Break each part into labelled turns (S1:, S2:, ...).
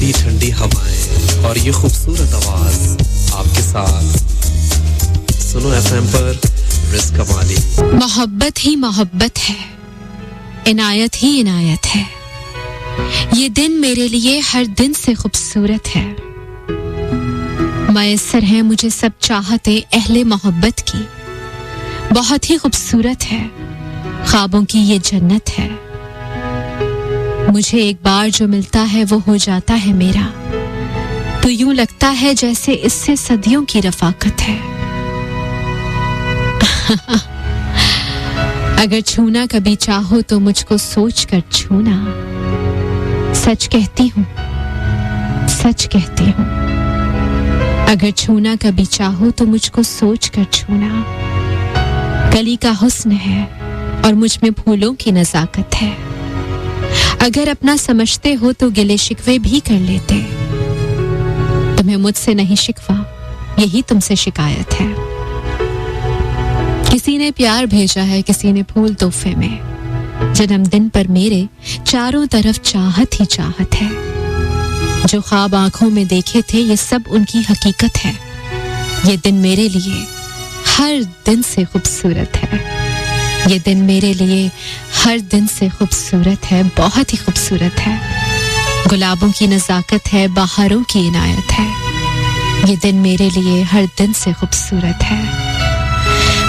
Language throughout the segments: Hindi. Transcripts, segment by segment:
S1: ठंडी ठंडी हवाएं और ये खूबसूरत आवाज आपके साथ सुनो एफएम पर रिस्क कमाली।
S2: मोहब्बत ही मोहब्बत है, इनायत ही इनायत है। ये दिन मेरे लिए हर दिन से खूबसूरत है। मयस्सर है मुझे सब चाहते अहले मोहब्बत की। बहुत ही खूबसूरत है, ख्वाबों की ये जन्नत है। मुझे एक बार जो मिलता है वो हो जाता है मेरा, तो यूं लगता है जैसे इससे सदियों की रफाकत है। अगर छूना कभी चाहो तो मुझको सोच कर छूना। सच कहती हूँ, सच कहती हूँ। अगर छूना कभी चाहो तो मुझको सोच कर छूना। गली का हुस्न है और मुझ में फूलों की नजाकत है। अगर अपना समझते हो तो गिले शिकवे भी कर लेते। तुम्हें मुझसे नहीं शिकवा, यही तुमसे शिकायत है। किसी ने प्यार भेजा है, किसी ने फूल तोहफे में। जन्मदिन पर मेरे चारों तरफ चाहत ही चाहत है। जो ख्वाब आंखों में देखे थे ये सब उनकी हकीकत है। ये दिन मेरे लिए हर दिन से खूबसूरत है। ये दिन मेरे लिए हर दिन से खूबसूरत है, बहुत ही खूबसूरत है। गुलाबों की नजाकत है, बहारों की इनायत है। ये दिन मेरे लिए हर दिन से खूबसूरत है।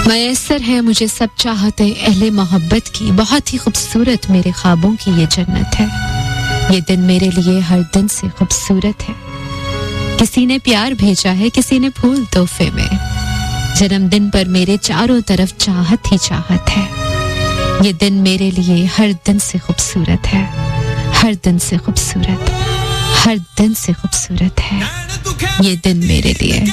S2: मयस्सर है मुझे सब चाहते अहले मोहब्बत की। बहुत ही खूबसूरत मेरे ख्वाबों की ये जन्नत है। ये दिन मेरे लिए हर दिन से खूबसूरत है। किसी ने प्यार भेजा है, किसी ने फूल तोहफे में। जन्मदिन पर मेरे चारों तरफ चाहत ही चाहत है। ये दिन मेरे लिए हर दिन से खूबसूरत है, हर दिन से खूबसूरत, हर दिन से खूबसूरत है ये दिन मेरे लिए।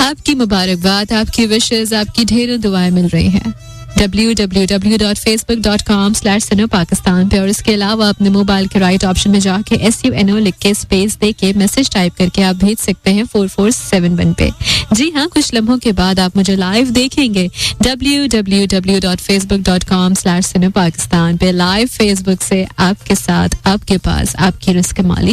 S2: आपकी मुबारकबाद, आपकी विशेस, आपकी ढेरों दुआएं मिल रही हैं www.facebook.com/suno-pakistan पे। और इसके अलावा अपने मोबाइल के राइट ऑप्शन में जाके SUNO लिख के स्पेस दे के मैसेज टाइप करके आप भेज सकते हैं 4471 पे। जी हाँ, कुछ लम्हों के बाद आप मुझे लाइव देखेंगे www.facebook.com/suno-pakistan पे। लाइव फेसबुक से आपके साथ, आपके पास, आपकी रिस्क माली।